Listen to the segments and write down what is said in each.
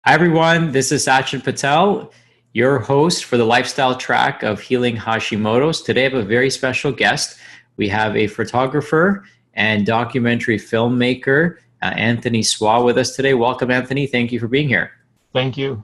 Hi, everyone. This is Sachin Patel, your host for the lifestyle track of Healing Hashimoto's. Today, I have a very special guest. We have a photographer and documentary filmmaker, Anthony Suau, with us today. Welcome, Anthony. Thank you for being here. Thank you.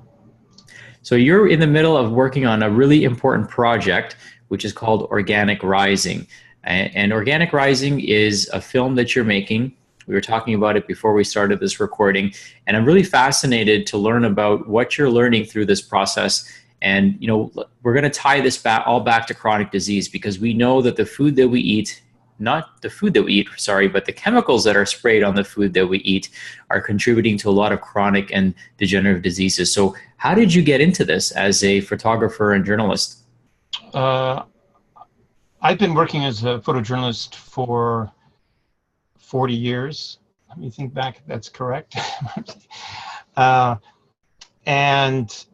So, you're in the middle of working on a really important project, which is called Organic Rising. And Organic Rising is a film that you're making. We were talking about it before we started this recording, and I'm really fascinated to learn about what you're learning through this process. And we're going to tie this all back to chronic disease, because we know that the food that we eat, not the food that we eat, sorry, but the chemicals that are sprayed on the food that we eat are contributing to a lot of chronic and degenerative diseases. So how did you get into this as a photographer and journalist? I've been working as a photojournalist for 40 years. Let me think back if that's correct. And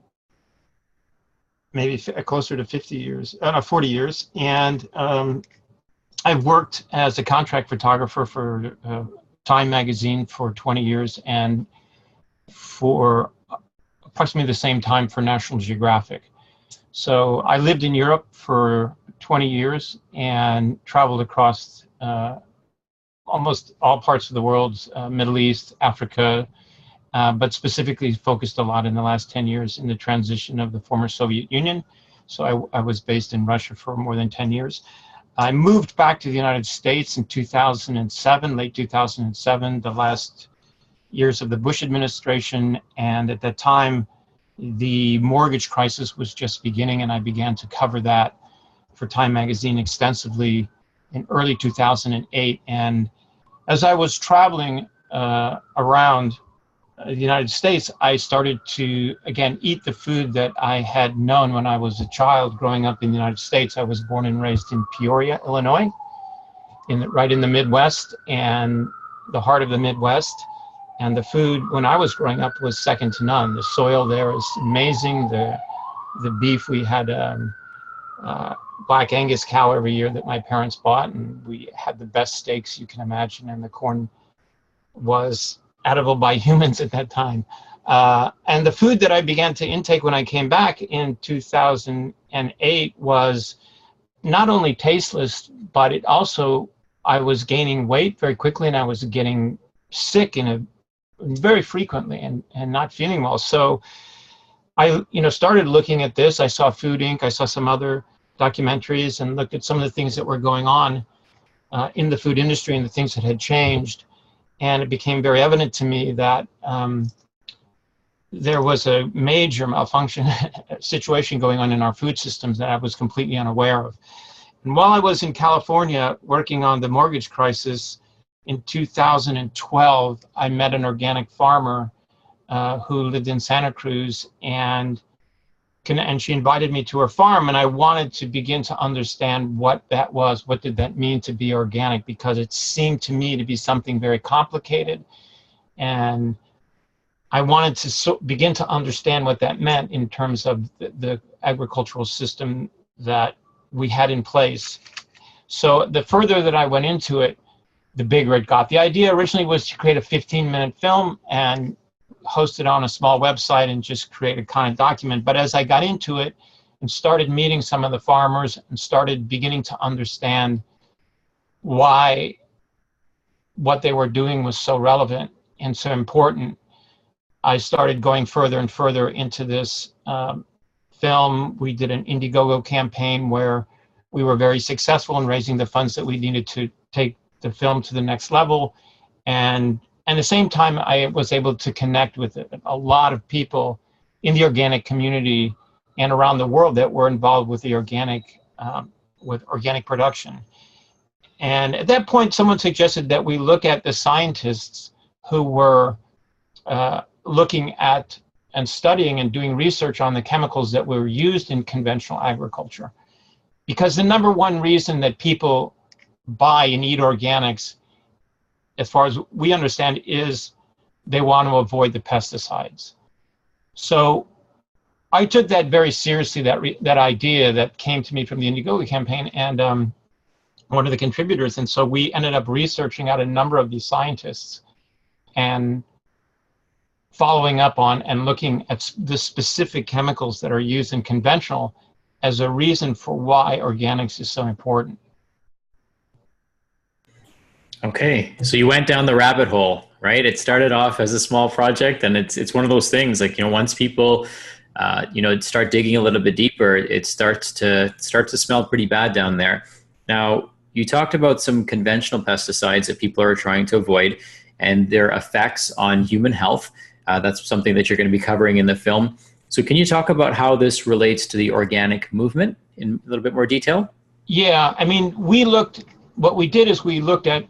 maybe closer to 50 years, 40 years. And I've worked as a contract photographer for Time magazine for 20 years, and for approximately the same time for National Geographic. So I lived in Europe for 20 years and traveled across almost all parts of the world, Middle East, Africa, but specifically focused a lot in the last 10 years in the transition of the former Soviet Union. So I was based in Russia for more than 10 years. I moved back to the United States in 2007, late 2007, the last years of the Bush administration. And at that time, the mortgage crisis was just beginning, and I began to cover that for Time magazine extensively in early 2008. And as I was traveling around the United States, I started to, again, eat the food that I had known when I was a child growing up in the United States. I was born and raised in Peoria, Illinois, right in the Midwest, and the heart of the Midwest. And the food when I was growing up was second to none. The soil there is amazing. The beef, we had Black Angus cow every year that my parents bought, and we had the best steaks you can imagine, and the corn was edible by humans at that time. And the food that I began to intake when I came back in 2008 was not only tasteless, but it also, I was gaining weight very quickly, and I was getting sick very frequently and not feeling well. So I started looking at this. I saw Food Inc. I saw some other documentaries and looked at some of the things that were going on in the food industry and the things that had changed. And it became very evident to me that there was a major malfunction situation going on in our food systems that I was completely unaware of. And while I was in California working on the mortgage crisis in 2012, I met an organic farmer who lived in Santa Cruz, and she invited me to her farm, and I wanted to begin to understand what that was. What did that mean to be organic? Because it seemed to me to be something very complicated, and I wanted to begin to understand what that meant in terms of the agricultural system that we had in place. So the further that I went into it, the bigger it got. The idea originally was to create a 15-minute film and host it on a small website and just create a kind of document. But as I got into it and started meeting some of the farmers and started beginning to understand why what they were doing was so relevant and so important, I started going further and further into this film. We did an Indiegogo campaign where we were very successful in raising the funds that we needed to take the film to the next level. And at the same time, I was able to connect with a lot of people in the organic community and around the world that were involved with the organic production. And at that point, someone suggested that we look at the scientists who were looking at and studying and doing research on the chemicals that were used in conventional agriculture. Because the number one reason that people buy and eat organics, as far as we understand, is they want to avoid the pesticides. So I took that very seriously, that idea that came to me from the Indiegogo campaign, and one of the contributors. And so we ended up researching out a number of these scientists and following up on and looking at the specific chemicals that are used in conventional as a reason for why organics is so important. Okay, so you went down the rabbit hole, right? It started off as a small project, and it's one of those things, like, once people start digging a little bit deeper, it starts to smell pretty bad down there. Now, you talked about some conventional pesticides that people are trying to avoid and their effects on human health. That's something that you're going to be covering in the film. So can you talk about how this relates to the organic movement in a little bit more detail? Yeah, I mean, what we did is we looked at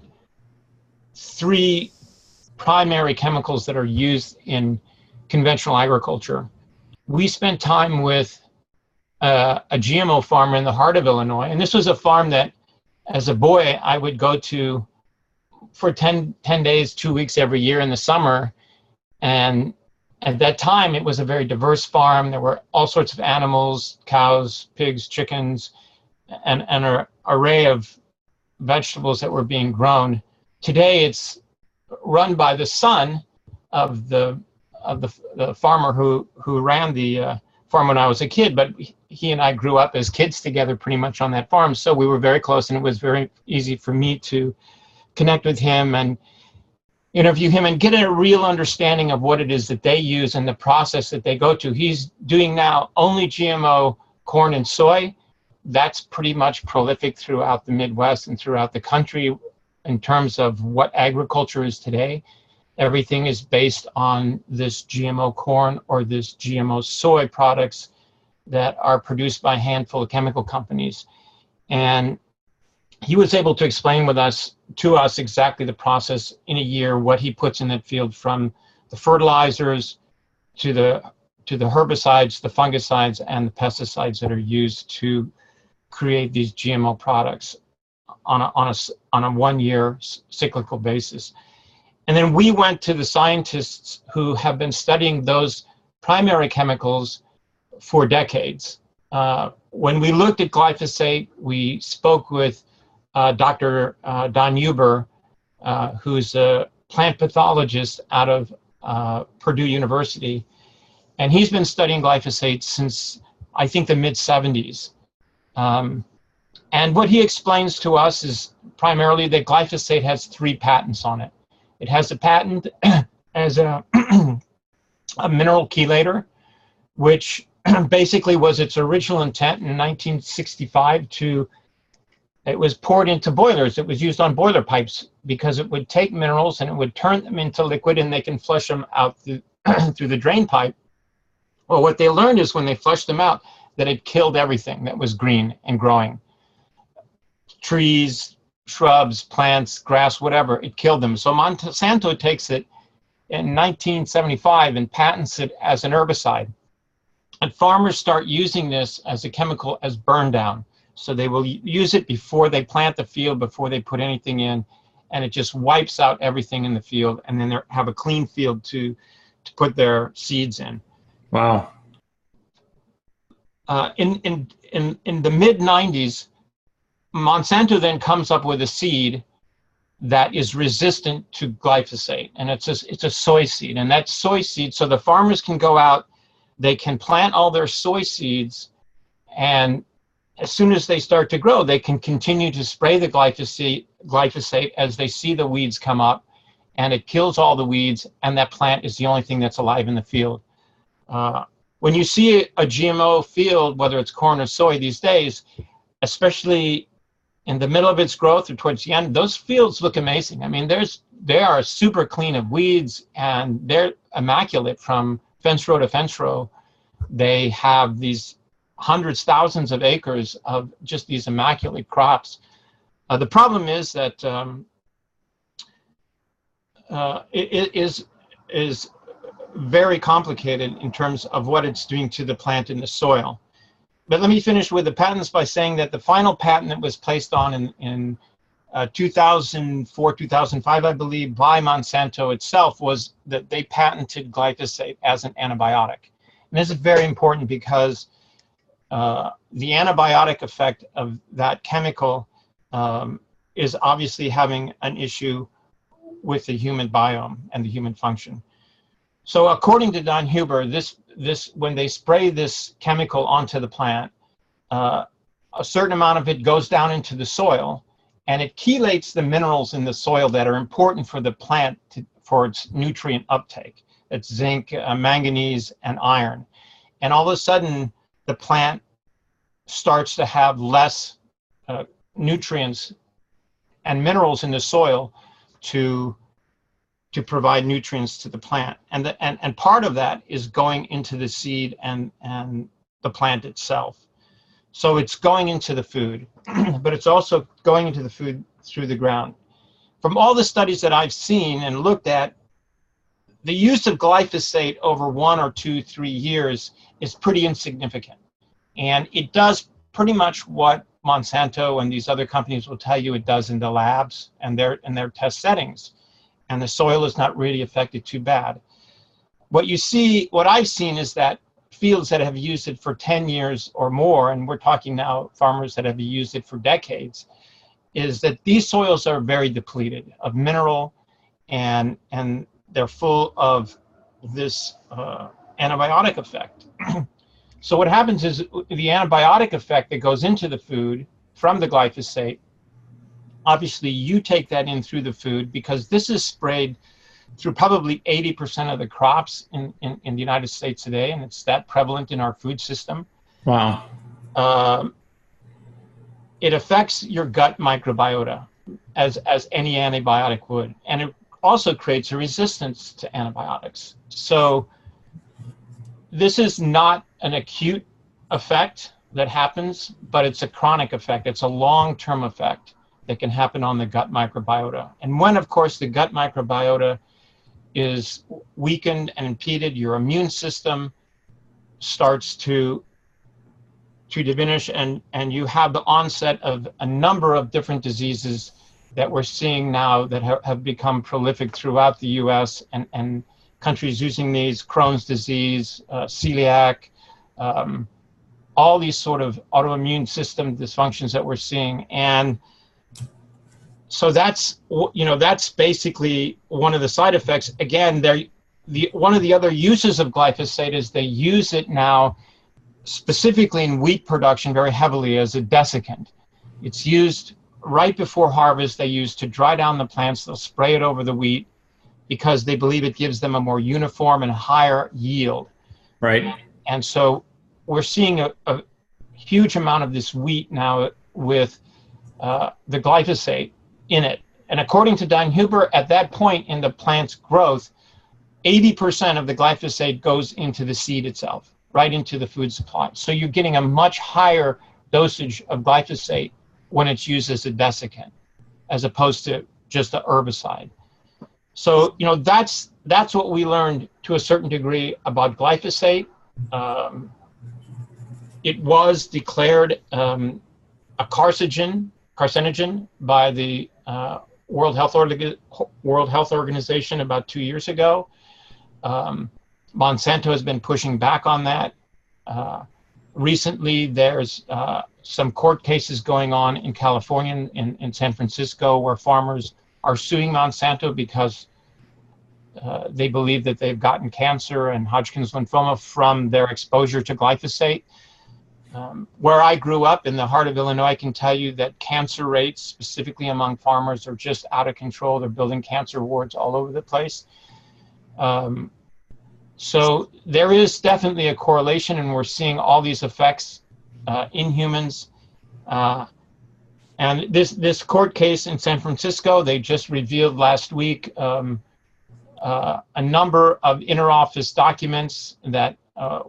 3 primary chemicals that are used in conventional agriculture. We spent time with a GMO farmer in the heart of Illinois, and this was a farm that, as a boy, I would go to for 10 days, 2 weeks every year in the summer. And at that time, it was a very diverse farm. There were all sorts of animals, cows, pigs, chickens, and an array of vegetables that were being grown. Today, it's run by the son of the farmer who ran the farm when I was a kid, but he and I grew up as kids together pretty much on that farm, so we were very close, and it was very easy for me to connect with him and interview him and get a real understanding of what it is that they use and the process that they go to. He's doing now only GMO corn and soy. That's pretty much prolific throughout the Midwest and throughout the country in terms of what agriculture is today. Everything is based on this GMO corn or this GMO soy products that are produced by a handful of chemical companies. And he was able to explain to us exactly the process in a year, what he puts in that field, from the fertilizers to the herbicides, the fungicides, and the pesticides that are used to create these GMO products on a 1 year cyclical basis. And then we went to the scientists who have been studying those primary chemicals for decades. When we looked at glyphosate, we spoke with Dr. Don Huber, who's a plant pathologist out of Purdue University. And he's been studying glyphosate since, I think, the mid-70s. And what he explains to us is primarily that glyphosate has 3 patents on it. It has a patent as a mineral chelator, which basically was its original intent in 1965 it was poured into boilers. It was used on boiler pipes because it would take minerals and it would turn them into liquid, and they can flush them out through the drain pipe. Well, what they learned is when they flushed them out, that it killed everything that was green and growing. Trees, shrubs, plants, grass, whatever, it killed them. So Monsanto takes it in 1975 and patents it as an herbicide. And farmers start using this as a chemical as burn down. So they will use it before they plant the field, before they put anything in, and it just wipes out everything in the field, and then they have a clean field to put their seeds in. Wow. In the mid-90s, Monsanto then comes up with a seed that is resistant to glyphosate, and it's a soy seed. And that soy seed, so the farmers can go out, they can plant all their soy seeds, and as soon as they start to grow, they can continue to spray the glyphosate as they see the weeds come up, and it kills all the weeds, and that plant is the only thing that's alive in the field. When you see a GMO field, whether it's corn or soy these days, especially in the middle of its growth or towards the end, those fields look amazing. I mean, they are super clean of weeds, and they're immaculate from fence row to fence row. They have these hundreds, thousands of acres of just these immaculate crops. The problem is that it is very complicated in terms of what it's doing to the plant in the soil. But let me finish with the patents by saying that the final patent that was placed on in 2004, 2005, I believe, by Monsanto itself was that they patented glyphosate as an antibiotic. And this is very important because the antibiotic effect of that chemical is obviously having an issue with the human biome and the human function. So according to Don Huber, when they spray this chemical onto the plant, a certain amount of it goes down into the soil, and it chelates the minerals in the soil that are important for the plant for its nutrient uptake. It's zinc, manganese, and iron. And all of a sudden, the plant starts to have less nutrients and minerals in the soil to provide nutrients to the plant. And part of that is going into the seed and the plant itself. So it's going into the food, but it's also going into the food through the ground. From all the studies that I've seen and looked at, the use of glyphosate over 1 or 2, 3 years is pretty insignificant. And it does pretty much what Monsanto and these other companies will tell you it does in the labs and their test settings. And the soil is not really affected too bad. What I've seen is that fields that have used it for 10 years or more, and we're talking now farmers that have used it for decades, is that these soils are very depleted of mineral, and they're full of this antibiotic effect. So what happens is the antibiotic effect that goes into the food from the glyphosate, obviously you take that in through the food, because this is sprayed through probably 80% of the crops in the United States today, and it's that prevalent in our food system. Wow. It affects your gut microbiota as any antibiotic would, and it also creates a resistance to antibiotics. So this is not an acute effect that happens, but it's a chronic effect. It's a long-term effect that can happen on the gut microbiota. And when, of course, the gut microbiota is weakened and impeded, your immune system starts to diminish, and you have the onset of a number of different diseases that we're seeing now that have become prolific throughout the US and countries using these: Crohn's disease, celiac, all these sort of autoimmune system dysfunctions that we're seeing. And so that's basically one of the side effects. Again, one of the other uses of glyphosate is they use it now specifically in wheat production very heavily as a desiccant. It's used right before harvest. They use to dry down the plants. They'll spray it over the wheat because they believe it gives them a more uniform and higher yield. Right. And so we're seeing a huge amount of this wheat now with the glyphosate in it. And according to Don Huber, at that point in the plant's growth, 80% of the glyphosate goes into the seed itself, right into the food supply. So you're getting a much higher dosage of glyphosate when it's used as a desiccant, as opposed to just a herbicide. So, that's what we learned to a certain degree about glyphosate. It was declared a carcinogen by the World Health Organization about 2 years ago. Monsanto has been pushing back on that. Recently, there's some court cases going on in California, in San Francisco, where farmers are suing Monsanto because they believe that they've gotten cancer and Hodgkin's lymphoma from their exposure to glyphosate. Where I grew up in the heart of Illinois, I can tell you that cancer rates, specifically among farmers, are just out of control. They're building cancer wards all over the place. So there is definitely a correlation, and we're seeing all these effects in humans. And this court case in San Francisco, they just revealed last week a number of interoffice documents that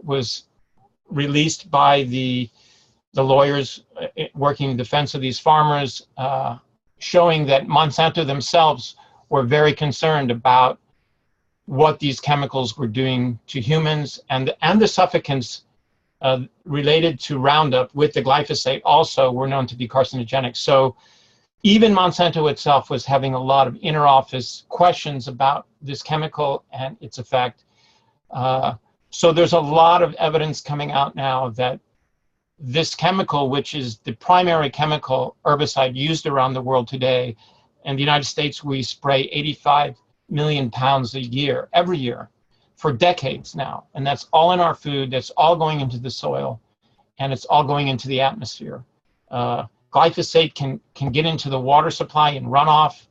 was released by the lawyers working in defense of these farmers, showing that Monsanto themselves were very concerned about what these chemicals were doing to humans, and the suffocants related to Roundup with the glyphosate also were known to be carcinogenic. So even Monsanto itself was having a lot of interoffice questions about this chemical and its effect. So there's a lot of evidence coming out now that this chemical, which is the primary chemical herbicide used around the world today, in the United States we spray 85 million pounds a year, every year, for decades now, and that's all in our food. That's all going into the soil, and it's all going into the atmosphere. Glyphosate can get into the water supply and runoff.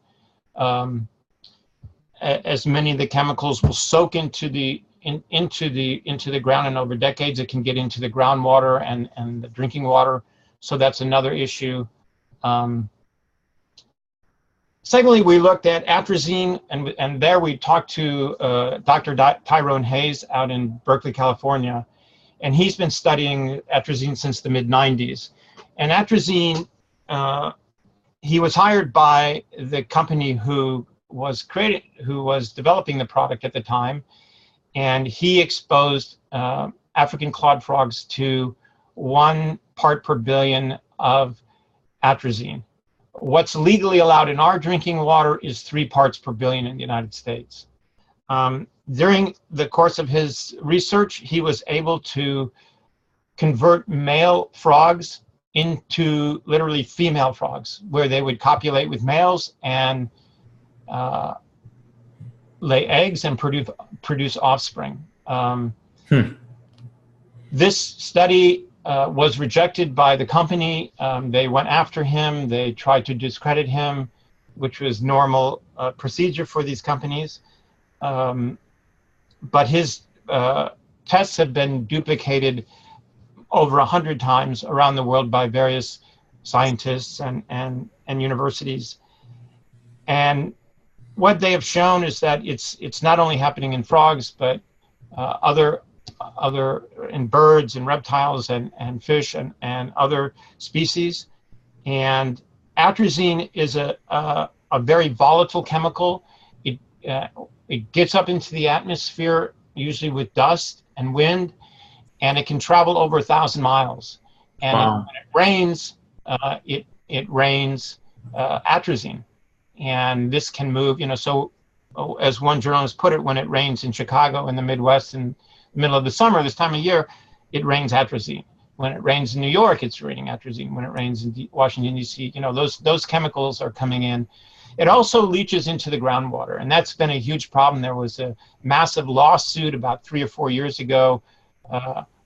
As many of the chemicals will soak into the ground, and over decades it can get into the groundwater and the drinking water. So that's another issue. Secondly, we looked at atrazine, and there we talked to Dr. Tyrone Hayes out in Berkeley, California, and he's been studying atrazine since the mid-90s. And atrazine, he was hired by the company who was developing the product at the time, and he exposed African clawed frogs to 1 part per billion of atrazine. What's legally allowed in our drinking water is 3 parts per billion in the United States. During the course of his research, he was able to convert male frogs into literally female frogs, where they would copulate with males and lay eggs and produce offspring. This study was rejected by the company. They went after him. They tried to discredit him, which was normal procedure for these companies. But his tests have been duplicated over 100 times around the world by various scientists and universities. And what they have shown is that it's not only happening in frogs, but other in birds and reptiles and fish and other species. And atrazine is a very volatile chemical. It gets up into the atmosphere, usually with dust and wind, and it can travel over 1,000 miles. And Wow. when it rains, it rains atrazine. And this can move, so as one journalist put it, when it rains in Chicago in the Midwest in the middle of the summer, this time of year, it rains atrazine. When it rains in New York, it's raining atrazine. When it rains in Washington, D.C., those chemicals are coming in. It also leaches into the groundwater, and that's been a huge problem. There was a massive lawsuit about 3 or 4 years ago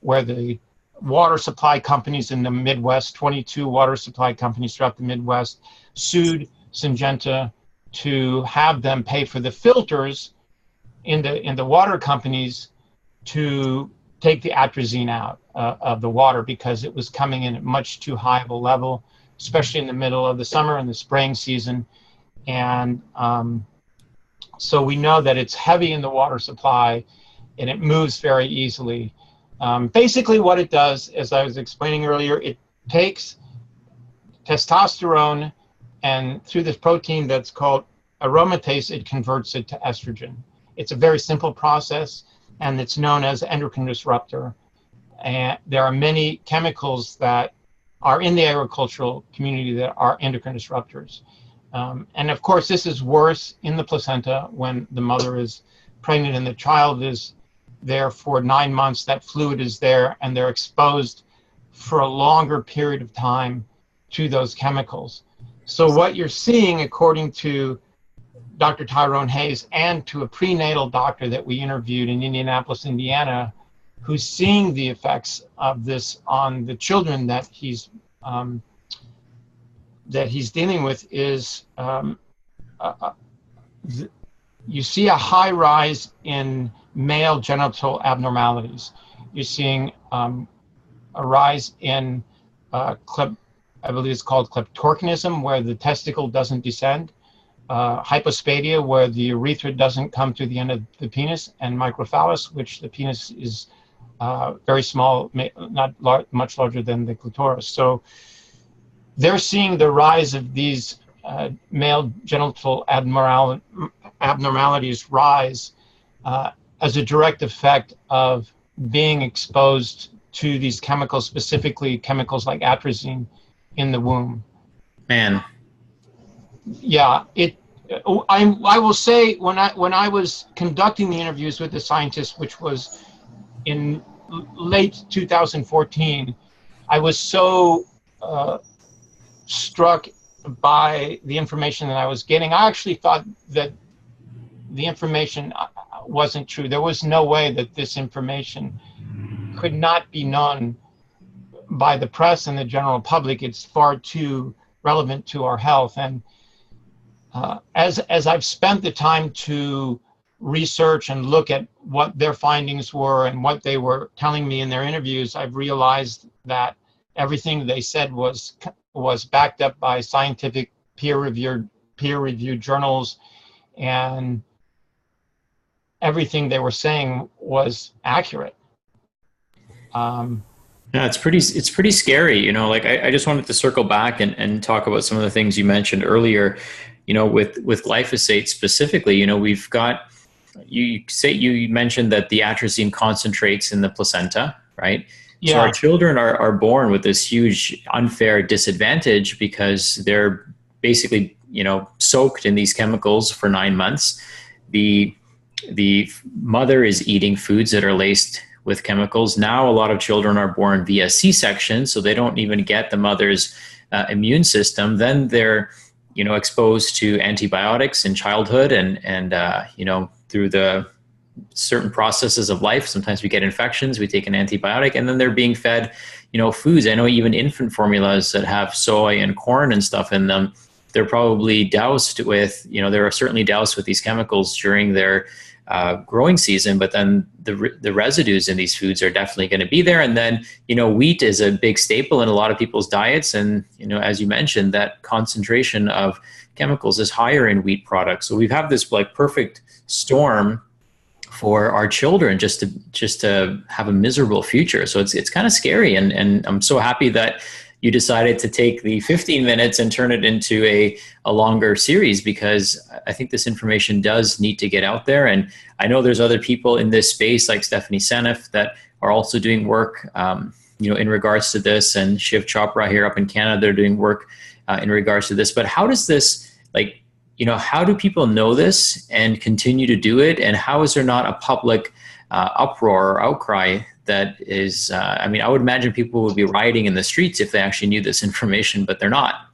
where the water supply companies in the Midwest, 22 water supply companies throughout the Midwest, sued Syngenta to have them pay for the filters in the water companies to take the atrazine out of the water, because it was coming in at much too high of a level, especially in the middle of the summer and the spraying season. And so we know that it's heavy in the water supply and it moves very easily. Basically what it does, as I was explaining earlier, it takes testosterone, and through this protein that's called aromatase, it converts it to estrogen. It's a very simple process, and it's known as endocrine disruptor. And there are many chemicals that are in the agricultural community that are endocrine disruptors. And of course, this is worse in the placenta when the mother is pregnant and the child is there for 9 months. That fluid is there, and they're exposed for a longer period of time to those chemicals. So what you're seeing, according to Dr. Tyrone Hayes and to a prenatal doctor that we interviewed in Indianapolis, Indiana, who's seeing the effects of this on the children that he's dealing with, is you see a high rise in male genital abnormalities. You're seeing a rise in I believe it's called kleptorchnism, where the testicle doesn't descend, hypospadia, where the urethra doesn't come to the end of the penis, and microphallus, which the penis is very small, not much larger than the clitoris. So they're seeing the rise of these male genital abnormalities rise as a direct effect of being exposed to these chemicals, specifically chemicals like atrazine, in the womb. Man. Yeah, I will say, when I was conducting the interviews with the scientists, which was in late 2014, I was so struck by the information that I was getting. I actually thought that the information wasn't true. There was no way that this information could not be known by the press and the general public. It's far too relevant to our health. And as I've spent the time to research and look at what their findings were and what they were telling me in their interviews, I've realized that everything they said was backed up by scientific peer-reviewed journals, and everything they were saying was accurate. Yeah, it's pretty scary, you know. Like I just wanted to circle back and talk about some of the things you mentioned earlier, you know, with glyphosate specifically. You know, we've got, you mentioned that the atrazine concentrates in the placenta, right? Yeah. So our children are born with this huge unfair disadvantage because they're basically, you know, soaked in these chemicals for 9 months. The mother is eating foods that are laced with chemicals. Now a lot of children are born via C-section, so they don't even get the mother's immune system. Then they're, you know, exposed to antibiotics in childhood, and you know, through the certain processes of life, sometimes we get infections, we take an antibiotic, and then they're being fed, you know, foods. I know even infant formulas that have soy and corn and stuff in them, they're probably doused with, you know, they're certainly doused with these chemicals during their growing season, but then the residues in these foods are definitely going to be there. And then, you know, wheat is a big staple in a lot of people's diets. And, you know, as you mentioned, that concentration of chemicals is higher in wheat products. So we have this like perfect storm for our children just to have a miserable future. So it's kind of scary. And I'm so happy that you decided to take the 15 minutes and turn it into a longer series, because I think this information does need to get out there. And I know there's other people in this space like Stephanie Seneff that are also doing work, you know, in regards to this, and Shiv Chopra here up in Canada, they're doing work in regards to this. But how does this, like, you know, how do people know this and continue to do it? And how is there not a public uproar or outcry that is, I mean, I would imagine people would be rioting in the streets if they actually knew this information, but they're not.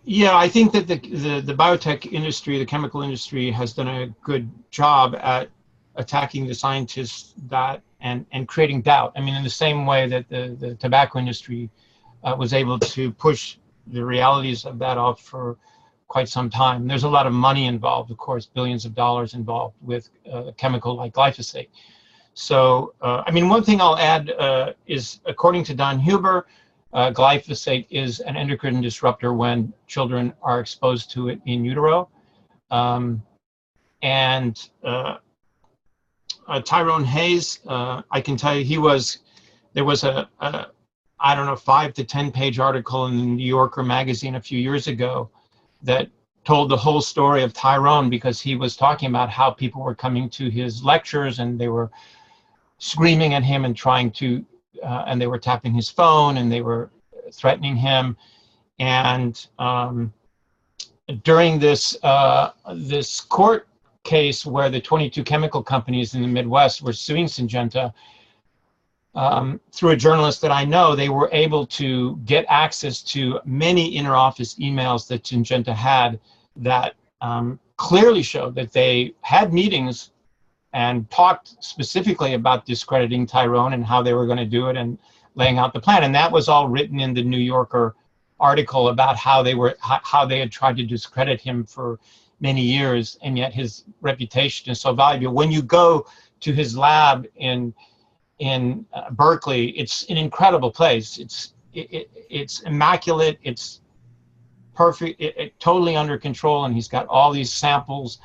Yeah, I think that the biotech industry, the chemical industry, has done a good job at attacking the scientists that and creating doubt. I mean, in the same way that the tobacco industry was able to push the realities of that off for quite some time. There's a lot of money involved, of course, billions of dollars involved with a chemical like glyphosate. So, I mean, one thing I'll add is, according to Don Huber, glyphosate is an endocrine disruptor when children are exposed to it in utero. Tyrone Hayes, I can tell you, there was a I don't know, 5 to 10 page article in the New Yorker magazine a few years ago that told the whole story of Tyrone, because he was talking about how people were coming to his lectures and they were screaming at him and trying to, and they were tapping his phone and they were threatening him. And during this court case where the 22 chemical companies in the Midwest were suing Syngenta, through a journalist that I know, they were able to get access to many inter-office emails that Syngenta had that clearly showed that they had meetings and talked specifically about discrediting Tyrone and how they were going to do it and laying out the plan. And that was all written in the New Yorker article about how they had tried to discredit him for many years, and yet his reputation is so valuable. When you go to his lab in Berkeley, it's an incredible place. It's immaculate. It's perfect. Totally under control, and he's got all these samples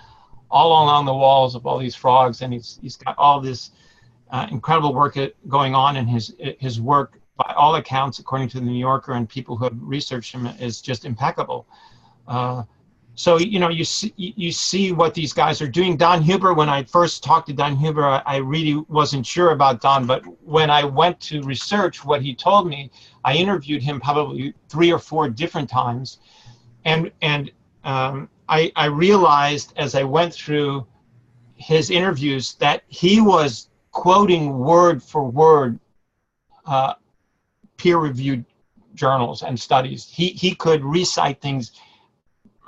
all along the walls of all these frogs, and he's got all this incredible work going on, and his work, by all accounts, according to the New Yorker and people who have researched him, is just impeccable. So, you know, you see what these guys are doing. Don Huber, when I first talked to Don Huber, I really wasn't sure about Don, but when I went to research what he told me, I interviewed him probably 3 or 4 different times, and I realized as I went through his interviews that he was quoting word for word peer-reviewed journals and studies. He could recite things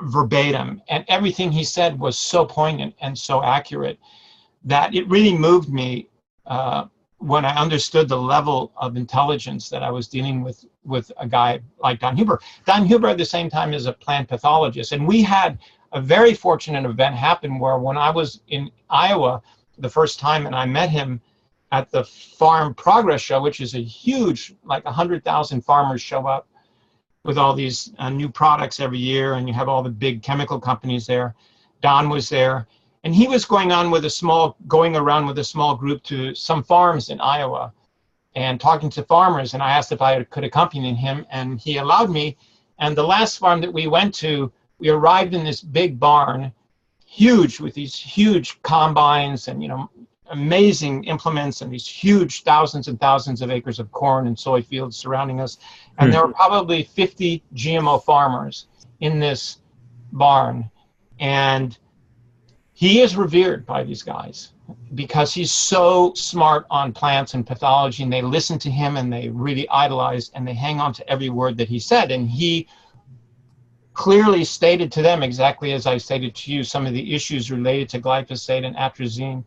verbatim, and everything he said was so poignant and so accurate that it really moved me when I understood the level of intelligence that I was dealing with a guy like Don Huber. Don Huber at the same time is a plant pathologist, and we had a very fortunate event happen where when I was in Iowa the first time and I met him at the Farm Progress Show, which is a huge, like 100,000 farmers show up with all these new products every year, and you have all the big chemical companies there. Don was there, and he was going around with a small group to some farms in Iowa and talking to farmers, and I asked if I could accompany him, and he allowed me. And the last farm that we went to, we arrived in this big barn, huge, with these huge combines and, amazing implements and these huge thousands and thousands of acres of corn and soy fields surrounding us. And there were probably 50 GMO farmers in this barn. And he is revered by these guys because he's so smart on plants and pathology, and they listen to him and they really idolize and they hang on to every word that he said. And he clearly stated to them, exactly as I stated to you, some of the issues related to glyphosate and atrazine.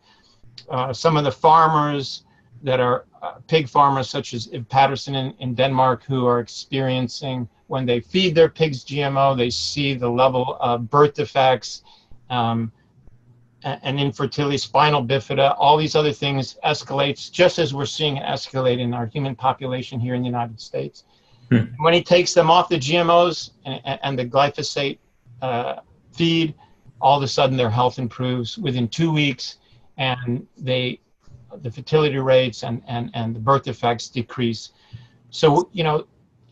Some of the farmers that are pig farmers, such as Patterson in Denmark, who are experiencing, when they feed their pigs GMO, they see the level of birth defects and infertility, spinal bifida, all these other things escalates, just as we're seeing it escalate in our human population here in the United States. When he takes them off the GMOs and the glyphosate feed, all of a sudden their health improves within 2 weeks, and the fertility rates and the birth defects decrease. So,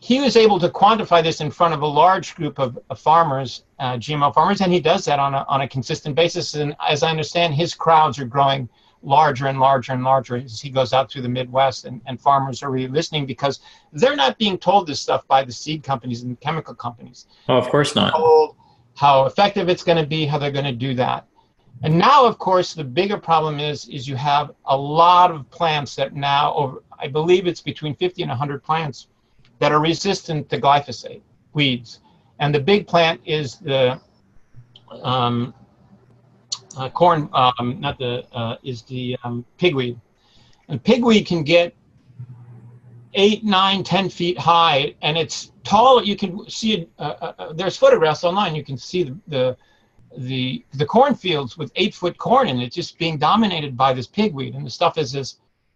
he was able to quantify this in front of a large group of farmers, GMO farmers, and he does that on a consistent basis. And as I understand, his crowds are growing larger and larger and larger as he goes out through the Midwest, and farmers are really listening because they're not being told this stuff by the seed companies and the chemical companies. Oh, of course not. They're told how effective it's going to be, how they're going to do that. And now, of course, the bigger problem is you have a lot of plants that now, I believe it's between 50 and 100 plants that are resistant to glyphosate weeds. And the big plant is the pigweed. And pigweed can get 8, 9, 10 feet high, and it's tall. You can see it. There's photographs online. You can see the cornfields with 8-foot corn in it just being dominated by this pigweed, and the stuff is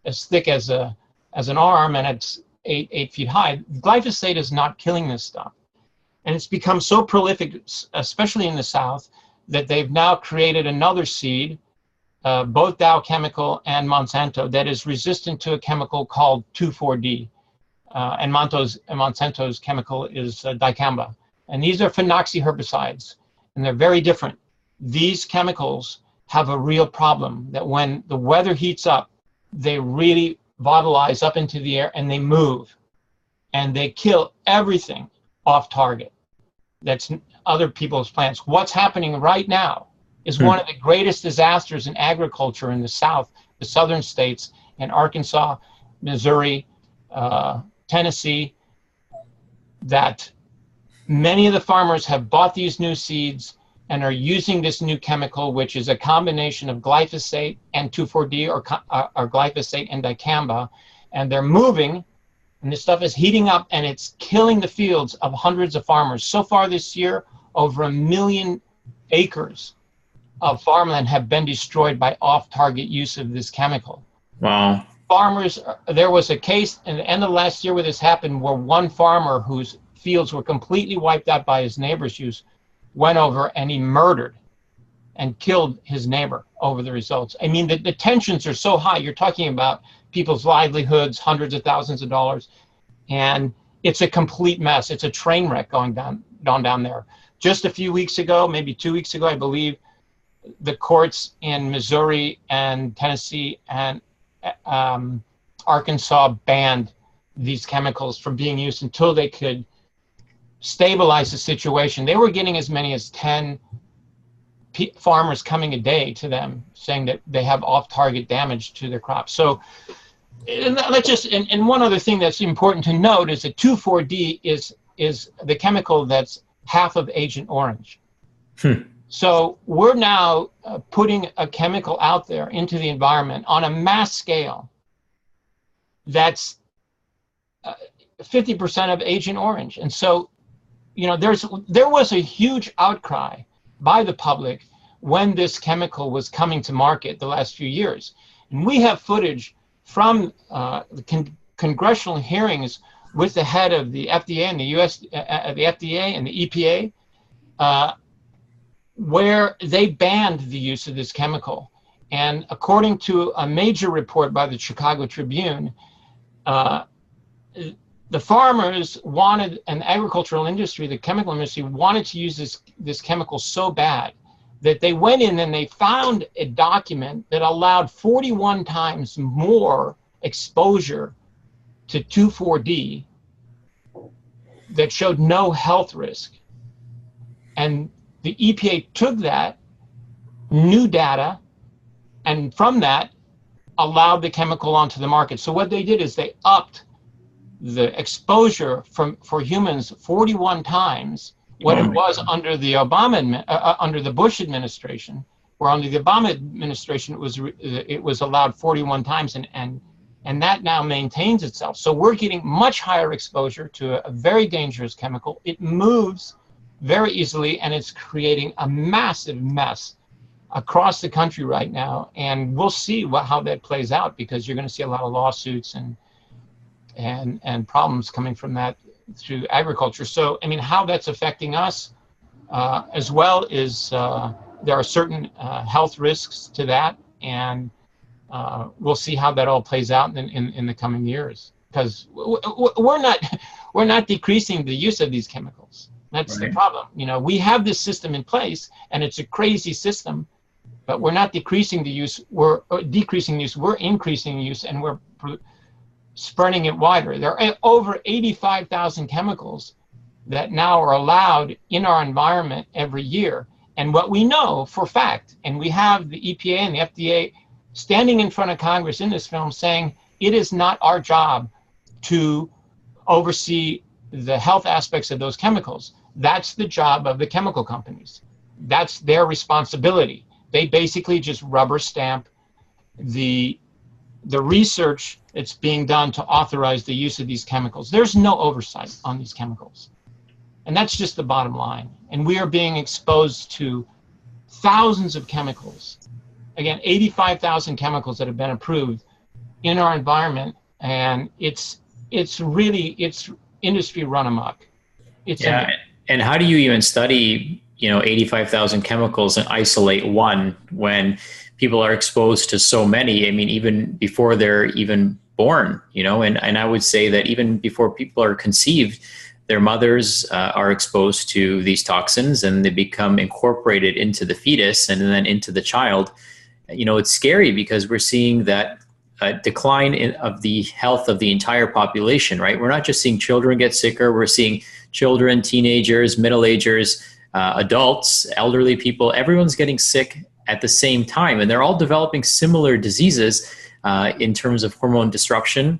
as thick as an arm, and it's 8 feet high. Glyphosate is not killing this stuff, and it's become so prolific, especially in the South, that they've now created another seed, both Dow Chemical and Monsanto, that is resistant to a chemical called 2,4-D, and Monsanto's chemical is dicamba, and these are phenoxy herbicides. And they're very different. These chemicals have a real problem that when the weather heats up, they really volatilize up into the air and they move. And they kill everything off target that's other people's plants. What's happening right now is one of the greatest disasters in agriculture in the South, the southern states, in Arkansas, Missouri, Tennessee, that many of the farmers have bought these new seeds and are using this new chemical, which is a combination of glyphosate and 2,4-D or glyphosate and dicamba, and they're moving, and this stuff is heating up, and it's killing the fields of hundreds of farmers. So far this year, over 1 million acres of farmland have been destroyed by off-target use of this chemical. Wow. Farmers, there was a case in the end of last year where this happened, where one farmer whose fields were completely wiped out by his neighbor's use went over and he murdered and killed his neighbor over the results. I mean, the tensions are so high. You're talking about people's livelihoods, hundreds of thousands of dollars, and it's a complete mess. It's a train wreck going down there. Just a few weeks ago, maybe 2 weeks ago, I believe, the courts in Missouri and Tennessee and Arkansas banned these chemicals from being used until they could stabilize the situation. They were getting as many as 10 farmers coming a day to them saying that they have off-target damage to their crops. So let's just, and one other thing that's important to note is that 2,4-D is the chemical that's half of Agent Orange. So we're now putting a chemical out there into the environment on a mass scale that's 50% of Agent Orange. And so, you know, there was a huge outcry by the public when this chemical was coming to market the last few years. And we have footage from the congressional hearings with the head of the FDA and the FDA and the EPA, where they banned the use of this chemical. And according to a major report by the Chicago Tribune, the farmers wanted, and the agricultural industry, the chemical industry, wanted to use this chemical so bad that they went in and they found a document that allowed 41 times more exposure to 2,4-D that showed no health risk. And the EPA took that new data and from that allowed the chemical onto the market. So what they did is they upped the exposure for humans 41 times what it was under the under the Bush administration, where under the Obama administration it was allowed 41 times, and that now maintains itself. So we're getting much higher exposure to a very dangerous chemical. It moves very easily, and it's creating a massive mess across the country right now. And we'll see how that plays out, because you're going to see a lot of lawsuits and problems coming from that through agriculture. So, I mean, how that's affecting us as well is there are certain health risks to that, and we'll see how that all plays out in the coming years, because we're not decreasing the use of these chemicals. That's the problem. You know, we have this system in place, and it's a crazy system, but we're not decreasing the use. We're decreasing the use. We're increasing the use, and we're spreading it wider. There are over 85,000 chemicals that now are allowed in our environment every year. And what we know for fact, and we have the EPA and the FDA standing in front of Congress in this film saying it is not our job to oversee the health aspects of those chemicals. That's the job of the chemical companies. That's their responsibility. They basically just rubber stamp the research that's being done to authorize the use of these chemicals. There's no oversight on these chemicals. And that's just the bottom line. And we are being exposed to thousands of chemicals. Again, 85,000 chemicals that have been approved in our environment. And it's industry run amok. And how do you even study, 85,000 chemicals and isolate one when people are exposed to so many? I mean, even before they're even born, and I would say that even before people are conceived, their mothers are exposed to these toxins, and they become incorporated into the fetus and then into the child. It's scary because we're seeing that decline of the health of the entire population, right? We're not just seeing children get sicker. We're seeing children, teenagers, middle-agers, adults, elderly people, everyone's getting sick at the same time. And they're all developing similar diseases in terms of hormone disruption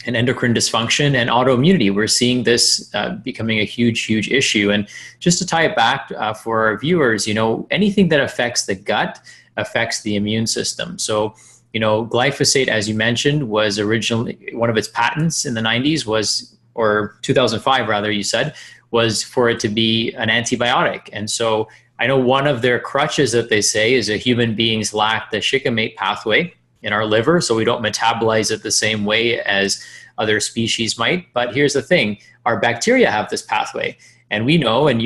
and endocrine dysfunction and autoimmunity. We're seeing this becoming a huge, huge issue. And just to tie it back for our viewers, anything that affects the gut affects the immune system. So, glyphosate, as you mentioned, was originally one of its patents in the 90s or 2005 rather, you said, was for it to be an antibiotic. And so I know one of their crutches that they say is that human beings lack the shikimate pathway in our liver, so we don't metabolize it the same way as other species might. But here's the thing, our bacteria have this pathway. And we know, and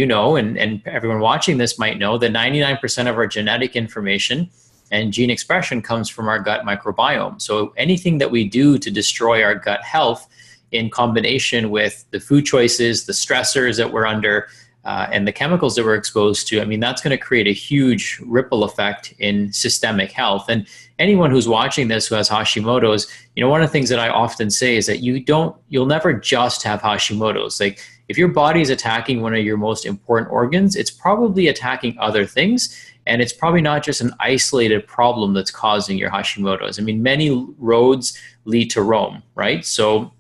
and everyone watching this might know, that 99% of our genetic information and gene expression comes from our gut microbiome. So anything that we do to destroy our gut health, in combination with the food choices, the stressors that we're under, and the chemicals that we're exposed to, I mean, that's going to create a huge ripple effect in systemic health. And anyone who's watching this who has Hashimoto's, one of the things that I often say is that you'll never just have Hashimoto's. Like, if your body is attacking one of your most important organs, it's probably attacking other things. And it's probably not just an isolated problem that's causing your Hashimoto's. I mean, many roads lead to Rome, right? So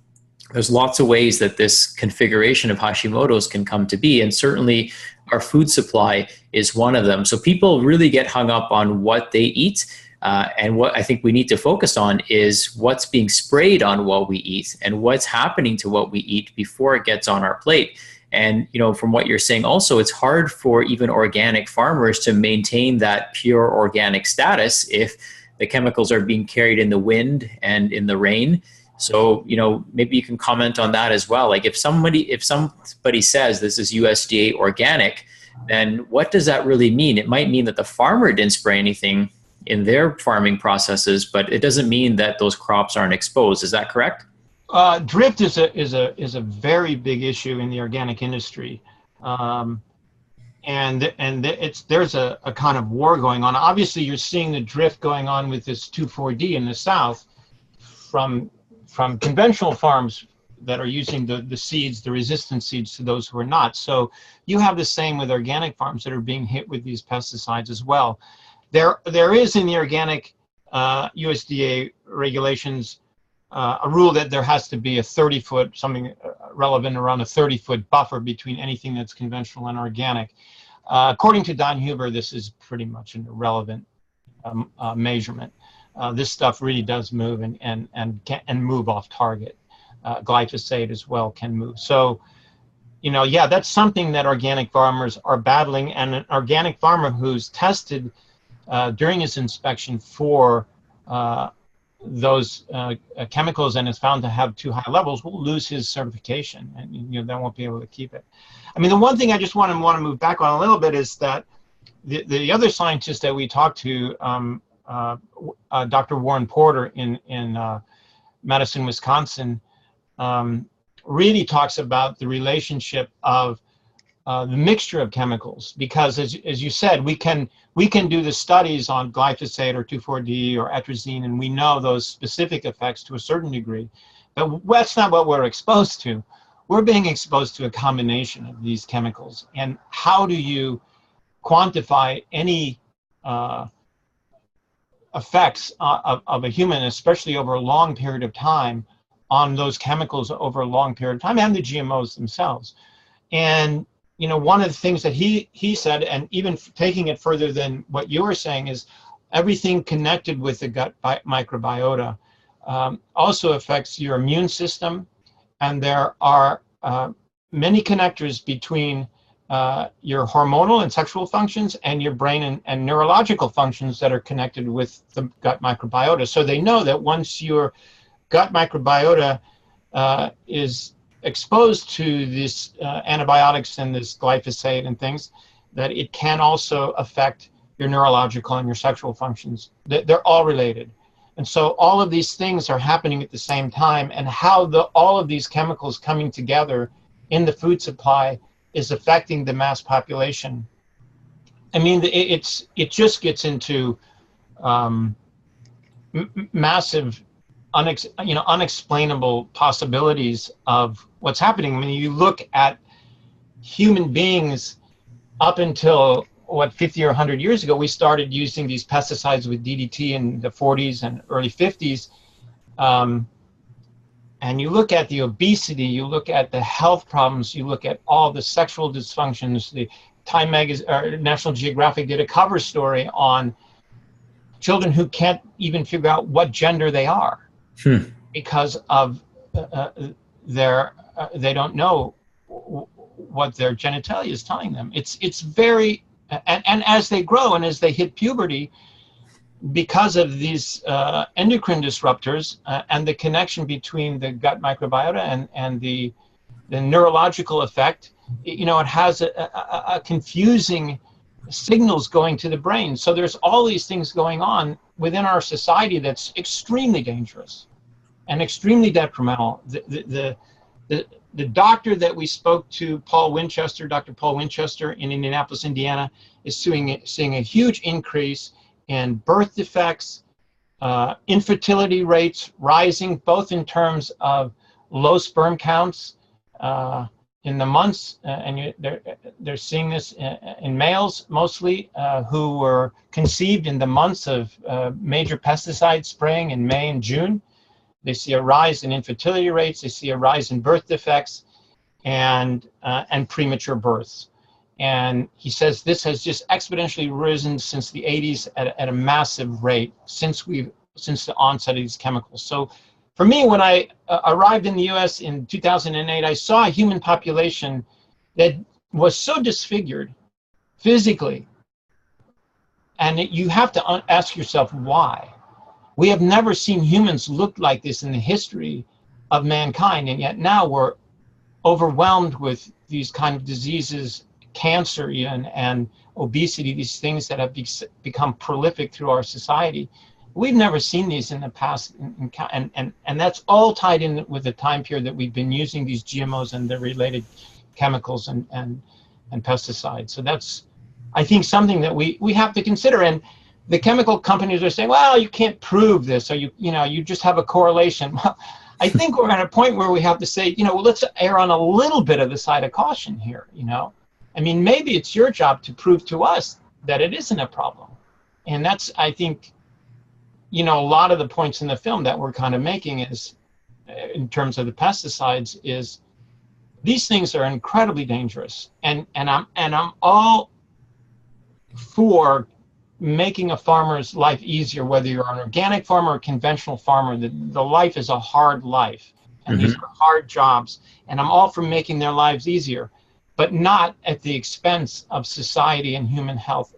there's lots of ways that this configuration of Hashimoto's can come to be. And certainly our food supply is one of them. So people really get hung up on what they eat. And what I think we need to focus on is what's being sprayed on what we eat and what's happening to what we eat before it gets on our plate. And, you know, from what you're saying also, it's hard for even organic farmers to maintain that pure organic status if the chemicals are being carried in the wind and in the rain. So, you know, maybe you can comment on that as well. Like if somebody says this is USDA organic, then what does that really mean? It might mean that the farmer didn't spray anything in their farming processes, but it doesn't mean that those crops aren't exposed. Is that correct? Drift is a very big issue in the organic industry, and there's a kind of war going on. Obviously, you're seeing the drift going on with this 2,4-D in the South from conventional farms that are using the seeds, the resistant seeds, to those who are not. So you have the same with organic farms that are being hit with these pesticides as well. There is in the organic USDA regulations a rule that there has to be a 30-foot, something relevant around a 30-foot buffer between anything that's conventional and organic. According to Don Huber, this is pretty much an irrelevant measurement. This stuff really does move and move off target. Glyphosate as well can move. So, you know, yeah, that's something that organic farmers are battling, and an organic farmer who's tested during his inspection for those chemicals and is found to have too high levels will lose his certification, and you know, they won't be able to keep it. I mean, the one thing I just want to move back on a little bit is that the other scientist that we talked to, Dr. Warren Porter in Madison, Wisconsin, really talks about the relationship of the mixture of chemicals, because as you said, we can do the studies on glyphosate or 2,4-D or atrazine, and we know those specific effects to a certain degree, but that's not what we're exposed to. We're being exposed to a combination of these chemicals, and how do you quantify any effects of a human, especially over a long period of time, on those chemicals over a long period of time, and the GMOs themselves. And you know, one of the things that he said, and even taking it further than what you were saying, is everything connected with the gut microbiota also affects your immune system, and there are many connectors between your hormonal and sexual functions and your brain and neurological functions that are connected with the gut microbiota. So they know that once your gut microbiota is exposed to these antibiotics and this glyphosate and things, that it can also affect your neurological and your sexual functions. They're all related. And so all of these things are happening at the same time, and how all of these chemicals coming together in the food supply is affecting the mass population. I mean, it just gets into massive unexplainable possibilities of what's happening. I mean, you look at human beings up until, 50 or 100 years ago, we started using these pesticides with DDT in the 40s and early 50s. And you look at the obesity, you look at the health problems, you look at all the sexual dysfunctions. The Time magazine, or National Geographic, did a cover story on children who can't even figure out what gender they are. Because of they don't know what their genitalia is telling them. It's very, and as they grow and as they hit puberty, because of these endocrine disruptors and the connection between the gut microbiota and the neurological effect, you know, it has a confusing signals going to the brain. So there's all these things going on within our society that's extremely dangerous and extremely detrimental. The doctor that we spoke to, Dr. Paul Winchester in Indianapolis, Indiana, is seeing a huge increase in birth defects, infertility rates rising, both in terms of low sperm counts in the months, and they're seeing this in males mostly who were conceived in the months of major pesticide spraying in May and June. They see a rise in infertility rates. They see a rise in birth defects and premature births. And he says this has just exponentially risen since the 80s at a massive rate since the onset of these chemicals. So for me, when I arrived in the US in 2008, I saw a human population that was so disfigured physically. And you have to ask yourself why. We have never seen humans look like this in the history of mankind, and yet now we're overwhelmed with these kind of diseases, cancer even, and obesity, these things that have become prolific through our society. We've never seen these in the past, and that's all tied in with the time period that we've been using these GMOs and the related chemicals and pesticides. So that's, I think, something that we have to consider. And the chemical companies are saying, well, you can't prove this, or you just have a correlation. Well, I think we're at a point where we have to say, well, let's err on a little bit of the side of caution here. I mean, maybe it's your job to prove to us that it isn't a problem. And that's, I think, a lot of the points in the film that we're kind of making is, in terms of the pesticides, is these things are incredibly dangerous. And I'm all for making a farmer's life easier, whether you're an organic farmer or a conventional farmer. The life is a hard life, and these are hard jobs, and I'm all for making their lives easier, but not at the expense of society and human health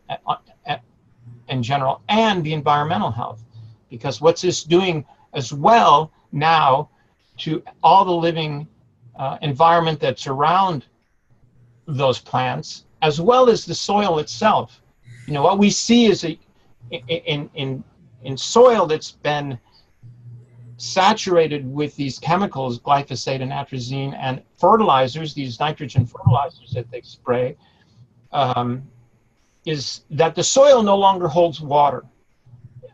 in general, and the environmental health. Because what's this doing as well now to all the living environment that's around those plants, as well as the soil itself. What we see is in soil that's been saturated with these chemicals, glyphosate and atrazine, and fertilizers, these nitrogen fertilizers that they spray, is that the soil no longer holds water.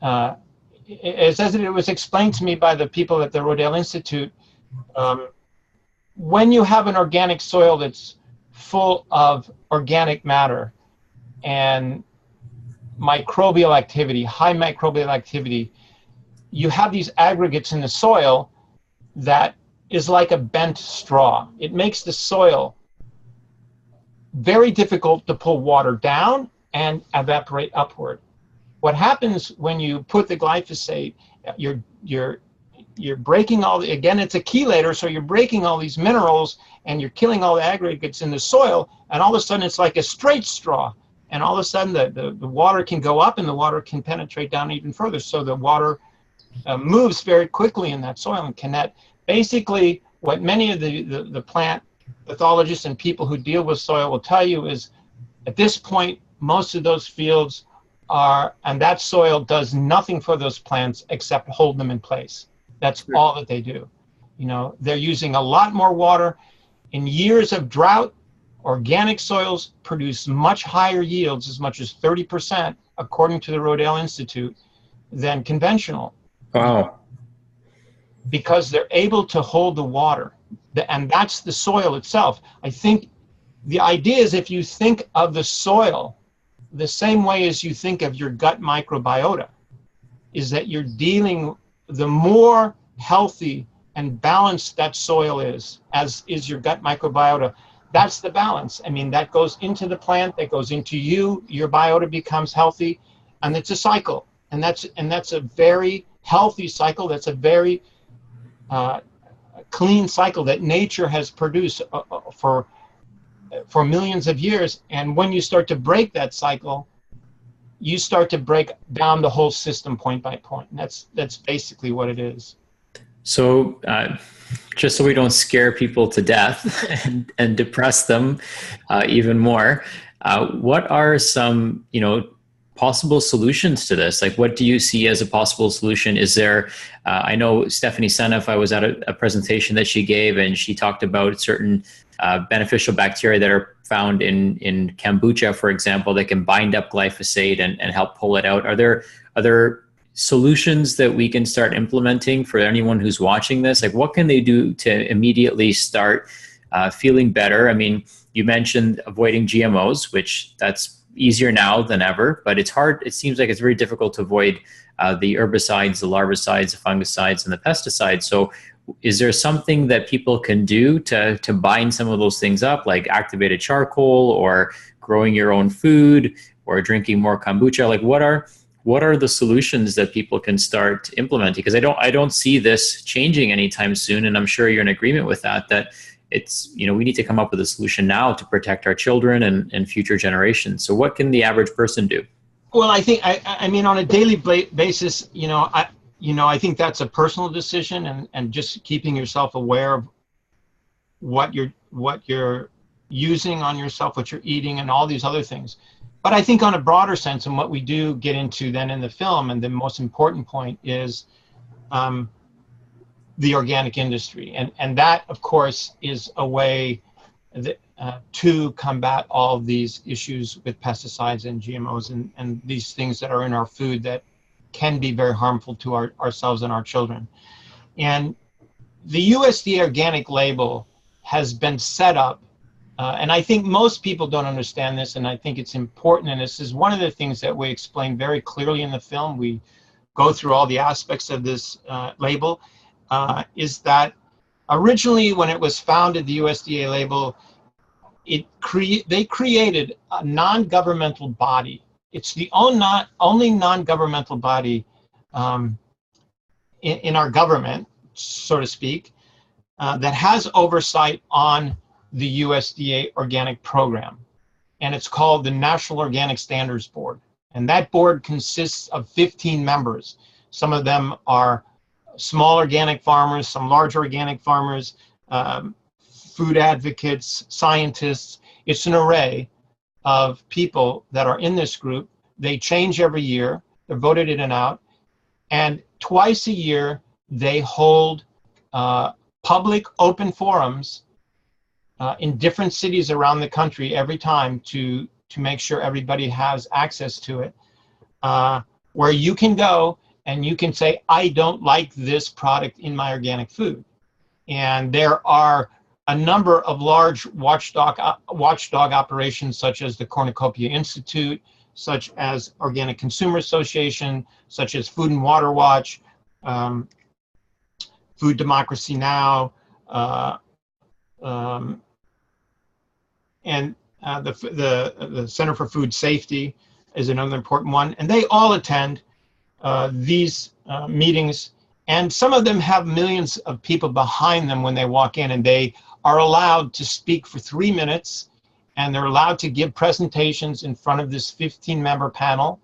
As it was explained to me by the people at the Rodale Institute, when you have an organic soil that's full of organic matter and microbial activity, high microbial activity, you have these aggregates in the soil that is like a bent straw. It makes the soil very difficult to pull water down and evaporate upward. What happens when you put the glyphosate, you're breaking all the, again, it's a chelator, so you're breaking all these minerals and you're killing all the aggregates in the soil, and all of a sudden it's like a straight straw. And all of a sudden the water can go up and the water can penetrate down even further. So the water moves very quickly in that soil and can basically, what many of the plant pathologists and people who deal with soil will tell you is, at this point, most of those fields and that soil does nothing for those plants except hold them in place. That's all that they do. They're using a lot more water. In years of drought, organic soils produce much higher yields, as much as 30%, according to the Rodale Institute, than conventional. Wow. Because they're able to hold the water. And that's the soil itself. I think the idea is, if you think of the soil the same way as you think of your gut microbiota, is that you're dealing, the more healthy and balanced that soil is, as is your gut microbiota, that's the balance. I mean, that goes into the plant, that goes into you, your biota becomes healthy, and it's a cycle. And that's a very healthy cycle. That's a very clean cycle that nature has produced for millions of years. And when you start to break that cycle, you start to break down the whole system point by point. And that's basically what it is. So just so we don't scare people to death and depress them even more, what are some, possible solutions to this? Like, what do you see as a possible solution? Is there, I know Stephanie Seneff, I was at a presentation that she gave, and she talked about certain beneficial bacteria that are found in kombucha, for example, that can bind up glyphosate and help pull it out. Are there solutions that we can start implementing for anyone who's watching this? Like, what can they do to immediately start feeling better? I mean, you mentioned avoiding GMOs, which that's easier now than ever, but it's hard. It seems like it's very difficult to avoid the herbicides, the larvicides, the fungicides, and the pesticides. So is there something that people can do to bind some of those things up, like activated charcoal or growing your own food or drinking more kombucha? Like what are the solutions that people can start implementing? Because I don't see this changing anytime soon, and I'm sure you're in agreement with that, that it's, you know, we need to come up with a solution now to protect our children and future generations. So what can the average person do? Well, I mean, on a daily basis, I think that's a personal decision, and just keeping yourself aware of what you're using on yourself, what you're eating, and all these other things. But I think on a broader sense, and what we do get into then in the film, and the most important point is the organic industry, and that of course is a way that, to combat all these issues with pesticides and GMOs and these things that are in our food that can be very harmful to ourselves and our children. And the USDA organic label has been set up, and I think most people don't understand this, and I think it's important, and this is one of the things that we explain very clearly in the film. We go through all the aspects of this label, is that originally when it was founded, the USDA label, they created a non-governmental body. It's the only non-governmental body in our government, so to speak, that has oversight on the USDA organic program. And it's called the National Organic Standards Board. And that board consists of 15 members. Some of them are small organic farmers, some large organic farmers, food advocates, scientists. It's an array of people that are in this group. They change every year. They're voted in and out. And twice a year, they hold public open forums in different cities around the country every time to make sure everybody has access to it, where you can go and you can say, I don't like this product in my organic food. And there are a number of large watchdog operations, such as the Cornucopia Institute, such as Organic Consumer Association, such as Food and Water Watch, Food Democracy Now, and the Center for Food Safety is another important one. And they all attend these meetings, and some of them have millions of people behind them when they walk in, and they are allowed to speak for 3 minutes, and they're allowed to give presentations in front of this 15-member panel.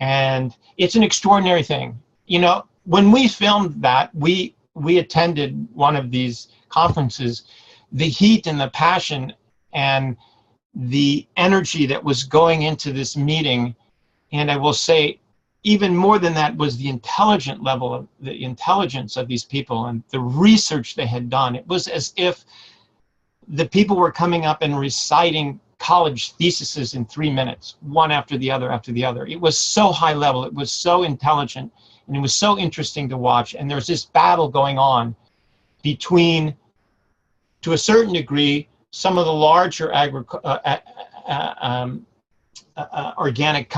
And it's an extraordinary thing. You know, when we filmed that, we attended one of these conferences. The heat and the passion and the energy that was going into this meeting, and I will say even more than that, was the the intelligence of these people and the research they had done. It was as if the people were coming up and reciting college theses in 3 minutes, one after the other after the other. It was so high level, it was so intelligent, and it was so interesting to watch. And there's this battle going on between, to a certain degree, some of the larger organic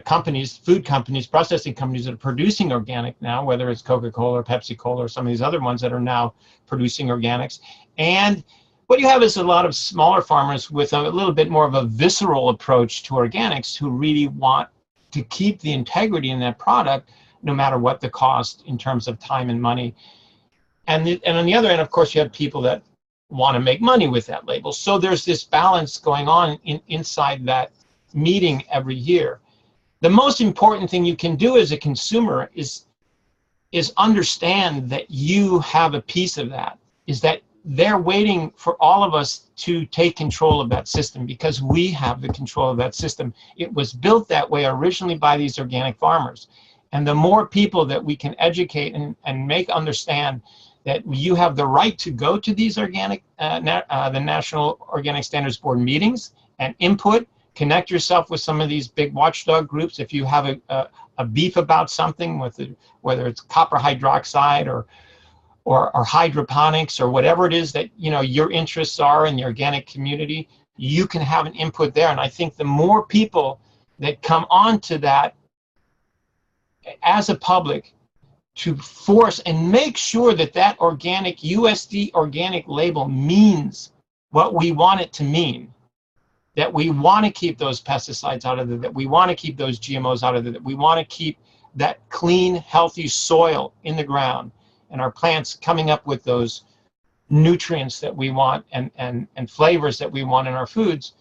companies, food companies, processing companies that are producing organic now, whether it's Coca-Cola or Pepsi-Cola or some of these other ones that are now producing organics. And what you have is a lot of smaller farmers with a little bit more of a visceral approach to organics, who really want to keep the integrity in that product, no matter what the cost in terms of time and money. And on the other end, of course, you have people that want to make money with that label. So there's this balance going on inside that meeting every year. The most important thing you can do as a consumer is understand that you have a piece of that, is that they're waiting for all of us to take control of that system, because we have the control of that system. It was built that way originally by these organic farmers. And the more people that we can educate and make understand that you have the right to go to these organic, the National Organic Standards Board meetings and input, connect yourself with some of these big watchdog groups. If you have a beef about something, whether it's copper hydroxide or hydroponics or whatever it is that your interests are in the organic community, you can have an input there. And I think the more people that come on to that as a public, to force and make sure that that USD organic label means what we want it to mean, that we want to keep those pesticides out of there, that we want to keep those GMOs out of there, that we want to keep that clean, healthy soil in the ground, and our plants coming up with those nutrients that we want and flavors that we want in our foods.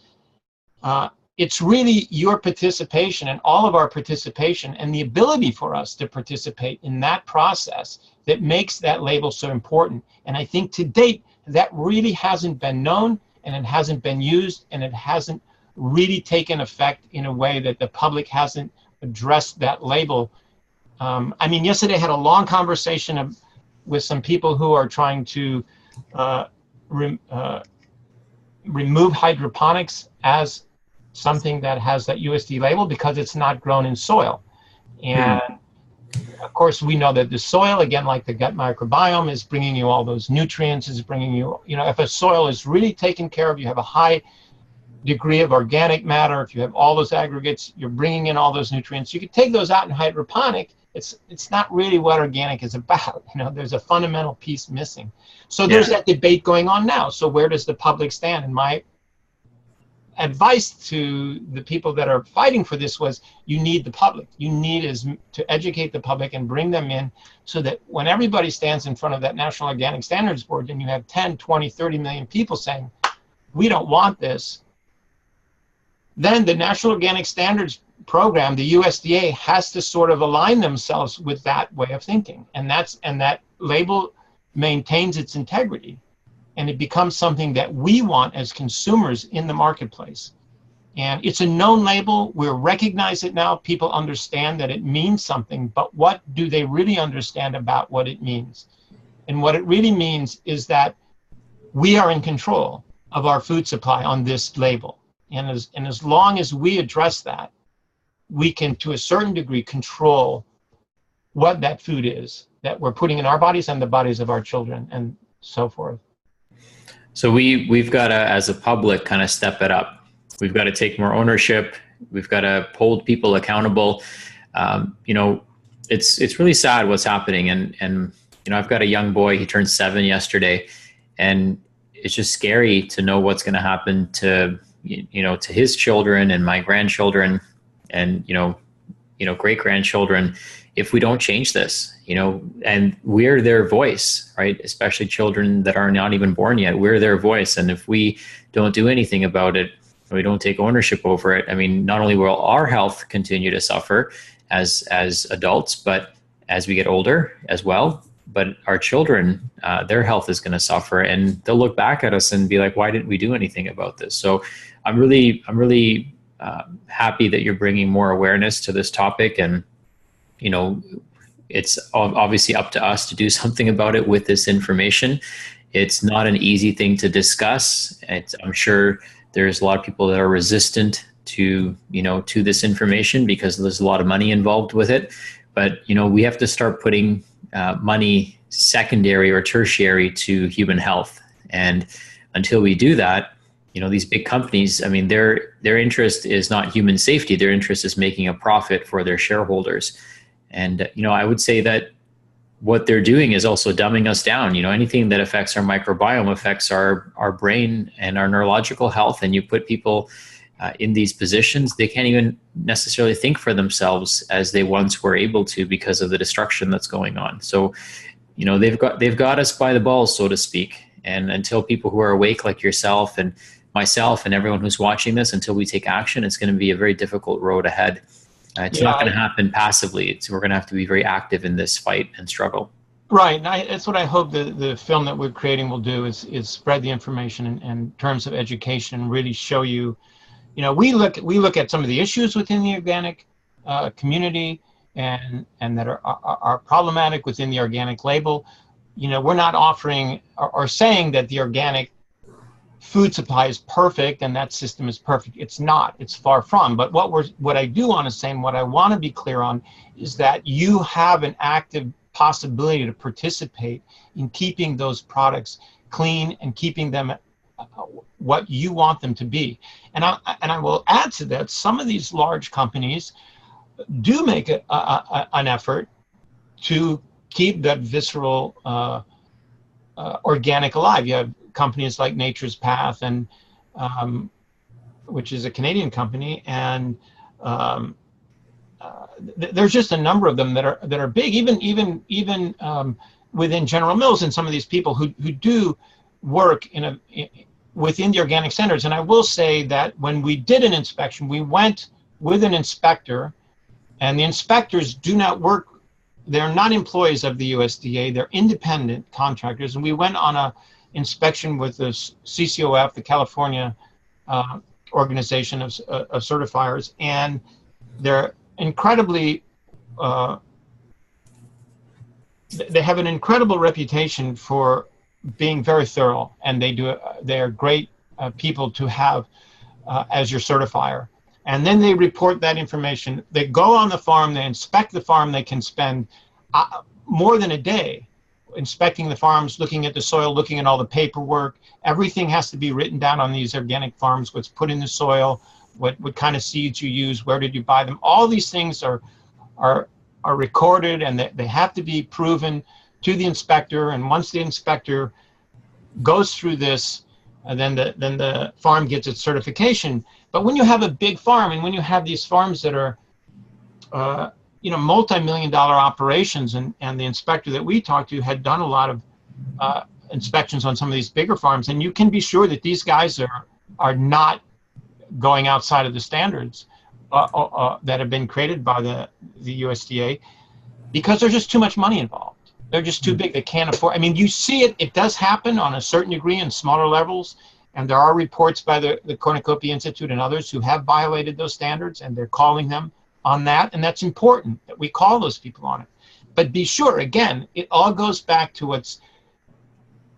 It's really your participation and all of our participation and the ability for us to participate in that process that makes that label so important. And I think to date, that really hasn't been known, and it hasn't been used, and it hasn't really taken effect in a way that the public hasn't addressed that label. I mean, yesterday I had a long conversation with some people who are trying to remove hydroponics as something that has that USD label because it's not grown in soil. And of course, we know that the soil, again, like the gut microbiome, is bringing you all those nutrients, is bringing you, if a soil is really taken care of, you have a high degree of organic matter, if you have all those aggregates, you're bringing in all those nutrients. You could take those out in hydroponic. It's not really what organic is about. There's a fundamental piece missing. So there's that debate going on now. So where does the public stand? And my advice to the people that are fighting for this was, you need the public. You need to educate the public and bring them in so that when everybody stands in front of that National Organic Standards Board and you have 10, 20, 30 million people saying, we don't want this, then the National Organic Standards Program, the USDA, has to sort of align themselves with that way of thinking. And that label maintains its integrity. And it becomes something that we want as consumers in the marketplace. And it's a known label. We recognize it now. People understand that it means something, but what do they really understand about what it means? And what it really means is that we are in control of our food supply on this label. And as long as we address that, we can, to a certain degree, control what that food is that we're putting in our bodies and the bodies of our children and so forth. So we've got to, as a public, kind of step it up. We've got to take more ownership. We've got to hold people accountable. It's really sad what's happening. And I've got a young boy. He turned 7 yesterday, and it's just scary to know what's going to happen to to his children and my grandchildren and great grandchildren if we don't change this. And we're their voice, right? Especially children that are not even born yet. We're their voice. And if we don't do anything about it, we don't take ownership over it, I mean, not only will our health continue to suffer as adults, but as we get older as well, but our children, their health is going to suffer, and they'll look back at us and be like, why didn't we do anything about this? So I'm really happy that you're bringing more awareness to this topic. And, it's obviously up to us to do something about it with this information. It's not an easy thing to discuss. I'm sure there's a lot of people that are resistant to this information because there's a lot of money involved with it. But, we have to start putting money secondary or tertiary to human health. And until we do that, these big companies, I mean, their interest is not human safety. Their interest is making a profit for their shareholders. And, I would say that what they're doing is also dumbing us down. Anything that affects our microbiome affects our brain and our neurological health. And you put people in these positions, they can't even necessarily think for themselves as they once were able to because of the destruction that's going on. So, they've got us by the balls, so to speak. And until people who are awake, like yourself and myself and everyone who's watching this, until we take action, it's going to be a very difficult road ahead. It's not going to happen passively. We're going to have to be very active in this fight and struggle. Right, and that's what I hope the film that we're creating will do is spread the information in terms of education and really show you. We look at some of the issues within the organic community and that are problematic within the organic label. We're not offering or saying that the organic food supply is perfect and that system is perfect. It's not. It's far from. But what I do want to say and what I want to be clear on is that you have an active possibility to participate in keeping those products clean and keeping them what you want them to be. And I will add to that, some of these large companies do make an effort to keep that visceral organic alive. You have companies like Nature's Path and which is a Canadian company, and there's just a number of them that are big, even within General Mills, and some of these people who do work within the organic standards. And I will say that when we did an inspection, we went with an inspector, and the inspectors do not work. They're not employees of the USDA. They're independent contractors, and we went on a inspection with the CCOF, the California organization of certifiers, and they're incredibly they have an incredible reputation for being very thorough, and they are great people to have as your certifier. And then they report that information. They go on the farm, they inspect the farm. They can spend more than a day inspecting the farms, looking at the soil, looking at all the paperwork. Everything has to be written down on these organic farms, what's put in the soil, what kind of seeds you use, where did you buy them. All these things are recorded, and they have to be proven to the inspector. And once the inspector goes through this, then the farm gets its certification. But when you have a big farm, and when you have these farms that are multi-million-dollar operations, and the inspector that we talked to had done a lot of inspections on some of these bigger farms, and you can be sure that these guys are not going outside of the standards that have been created by the USDA, because there's just too much money involved. They're just too big. They can't afford. I mean, you see it does happen on a certain degree in smaller levels, and there are reports by the Cornucopia Institute and others who have violated those standards, and they're calling them on that, and that's important that we call those people on it. But be sure, again, it all goes back to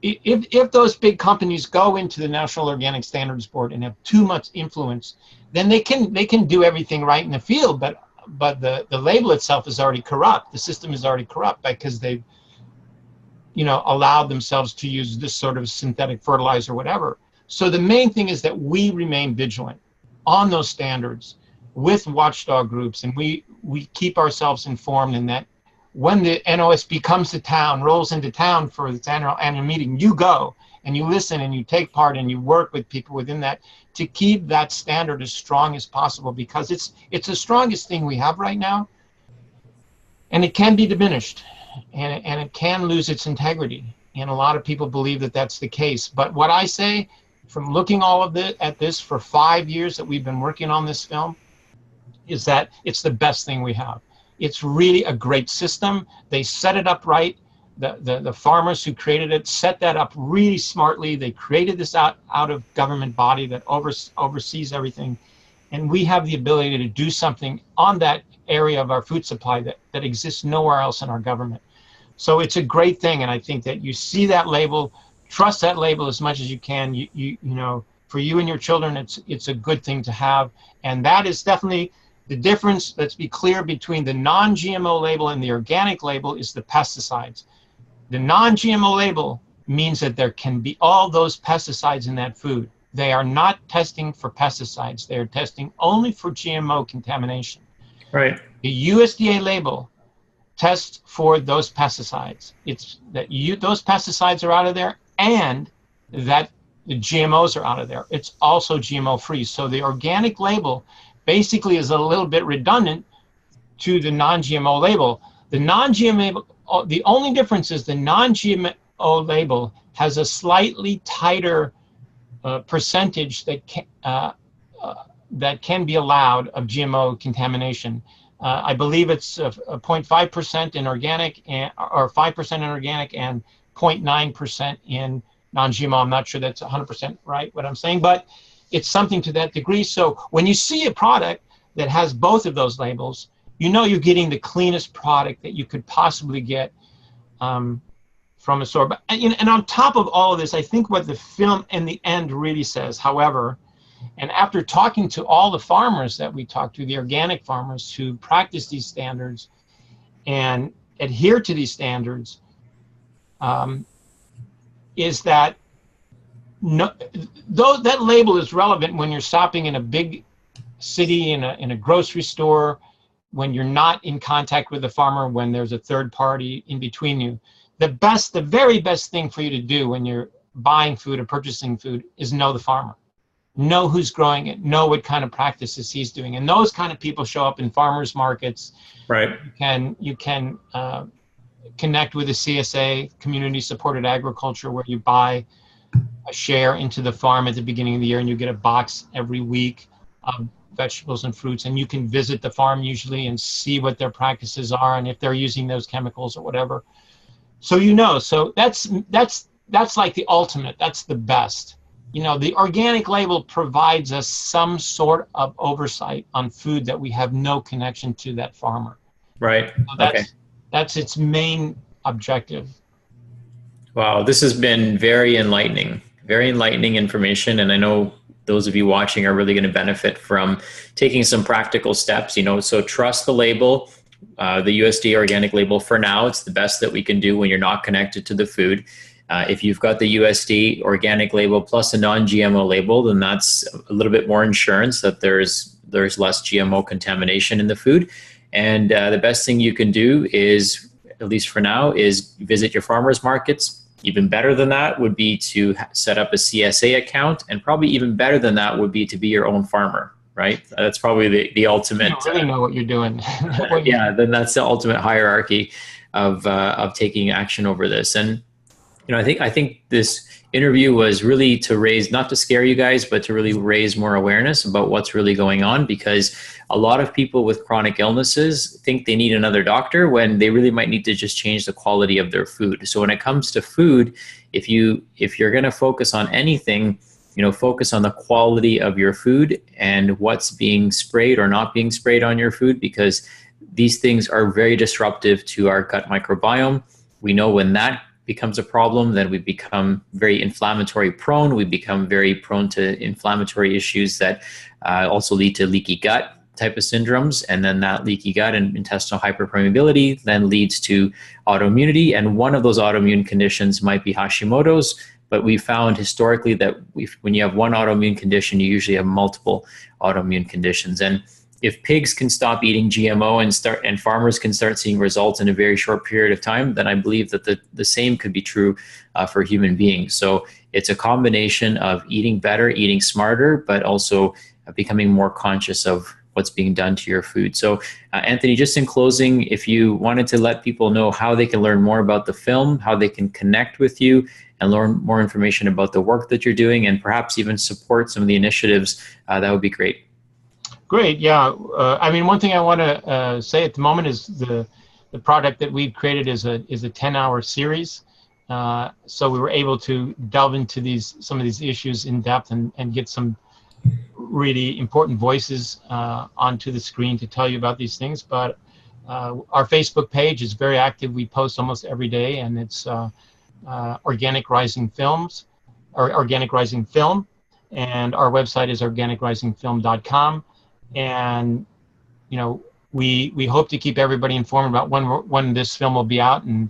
if those big companies go into the National Organic Standards Board and have too much influence, then they can do everything right in the field, but the label itself is already corrupt. The system is already corrupt because they've allowed themselves to use this sort of synthetic fertilizer or whatever. So the main thing is that we remain vigilant on those standards with watchdog groups, and we keep ourselves informed, and that when the NOSB comes to town, rolls into town for its annual meeting, you go and you listen and you take part and you work with people within that to keep that standard as strong as possible, because it's the strongest thing we have right now, and it can be diminished, and it can lose its integrity, and a lot of people believe that that's the case. But what I say, from looking at this for 5 years that we've been working on this film, is that it's the best thing we have. It's really a great system. They set it up right. The farmers who created it set that up really smartly. They created this out of government body that oversees everything. And we have the ability to do something on that area of our food supply that exists nowhere else in our government. So it's a great thing. And I think that you see that label, trust that label as much as you can. You know, for you and your children, it's a good thing to have. And that is definitely the difference. Let's be clear, between the non-GMO label and the organic label is the pesticides. The non-GMO label means that there can be all those pesticides in that food. They are not testing for pesticides. They are testing only for GMO contamination. Right. The USDA label tests for those pesticides. It's that those pesticides are out of there, and that the GMOs are out of there. It's also GMO free. So the organic label basically is a little bit redundant to the non-GMO label. The non-GMO, the only difference is the non-GMO label has a slightly tighter percentage that can be allowed of GMO contamination. I believe it's 0.5% in organic, or 5% in organic, and 0.9% in non-GMO. I'm not sure that's 100% right what I'm saying, but it's something to that degree. So when you see a product that has both of those labels, you know you're getting the cleanest product that you could possibly get from a store. And on top of all of this, I think what the film in the end really says, however, and after talking to all the farmers that we talked to, the organic farmers who practice these standards and adhere to these standards, is that though that label is relevant when you're shopping in a big city, in a grocery store, when you're not in contact with the farmer, when there's a third party in between you, the very best thing for you to do when you're buying food or purchasing food is know the farmer. know who's growing it, know what kind of practices he's doing. And those kind of people show up in farmers markets. Right. You can connect with a CSA, community supported agriculture, where you buy a share into the farm at the beginning of the year, and you get a box every week of vegetables and fruits, and you can visit the farm usually and see what their practices are and if they're using those chemicals or whatever. So so that's like the ultimate, that's the best. The organic label provides us some sort of oversight on food that we have no connection to that farmer. Right. So that's its main objective. Wow, this has been very enlightening information. And I know those of you watching are really going to benefit from taking some practical steps, so trust the label, the USDA organic label for now. It's the best that we can do when you're not connected to the food. If you've got the USDA organic label plus a non-GMO label, then that's a little bit more insurance that there's less GMO contamination in the food. And the best thing you can do is, at least for now, is visit your farmers markets. Even better than that would be to set up a CSA account, and probably even better than that would be to be your own farmer, right? That's probably the ultimate. You really know what you're doing. Yeah, then that's the ultimate hierarchy of taking action over this. And I think this interview was really to raise, not to scare you guys, but to really raise more awareness about what's really going on, because a lot of people with chronic illnesses think they need another doctor when they really might need to just change the quality of their food. So when it comes to food, if you're going to focus on anything, focus on the quality of your food and what's being sprayed or not being sprayed on your food, because these things are very disruptive to our gut microbiome. We know when that becomes a problem, then we become very inflammatory prone. We become very prone to inflammatory issues that also lead to leaky gut type of syndromes. And then that leaky gut and intestinal hyperpermeability then leads to autoimmunity. And one of those autoimmune conditions might be Hashimoto's. But we found historically that when you have one autoimmune condition, you usually have multiple autoimmune conditions. And if pigs can stop eating GMO and farmers can start seeing results in a very short period of time, then I believe that the same could be true for human beings. So it's a combination of eating better, eating smarter, but also becoming more conscious of what's being done to your food. So Anthony, just in closing, if you wanted to let people know how they can learn more about the film, how they can connect with you and learn more information about the work that you're doing, and perhaps even support some of the initiatives, that would be great. Great, yeah. One thing I want to say at the moment is the product that we've created is a 10-hour series. So we were able to delve into some of these issues in depth and get some really important voices onto the screen to tell you about these things. But our Facebook page is very active. We post almost every day, and it's Organic Rising Films, or Organic Rising Film, and our website is organicrisingfilm.com. And we hope to keep everybody informed about when this film will be out and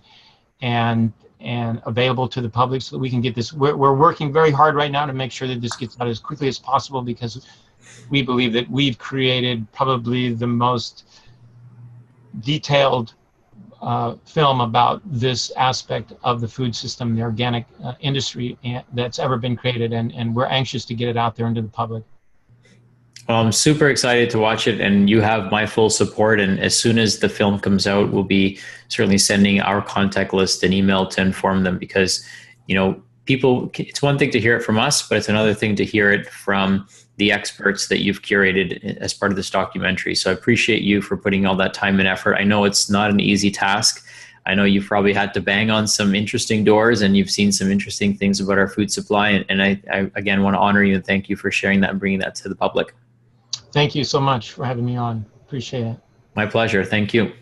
available to the public, so that we can get this. We're working very hard right now to make sure that this gets out as quickly as possible, because we believe that we've created probably the most detailed film about this aspect of the food system, the organic industry that's ever been created, and we're anxious to get it out there into the public. I'm super excited to watch it, and you have my full support. And as soon as the film comes out, we'll be certainly sending our contact list an email to inform them, because, people, it's one thing to hear it from us, but it's another thing to hear it from the experts that you've curated as part of this documentary. So I appreciate you for putting all that time and effort. I know it's not an easy task. I know you've probably had to bang on some interesting doors, and you've seen some interesting things about our food supply. And I again want to honor you and thank you for sharing that and bringing that to the public. Thank you so much for having me on. Appreciate it. My pleasure. Thank you.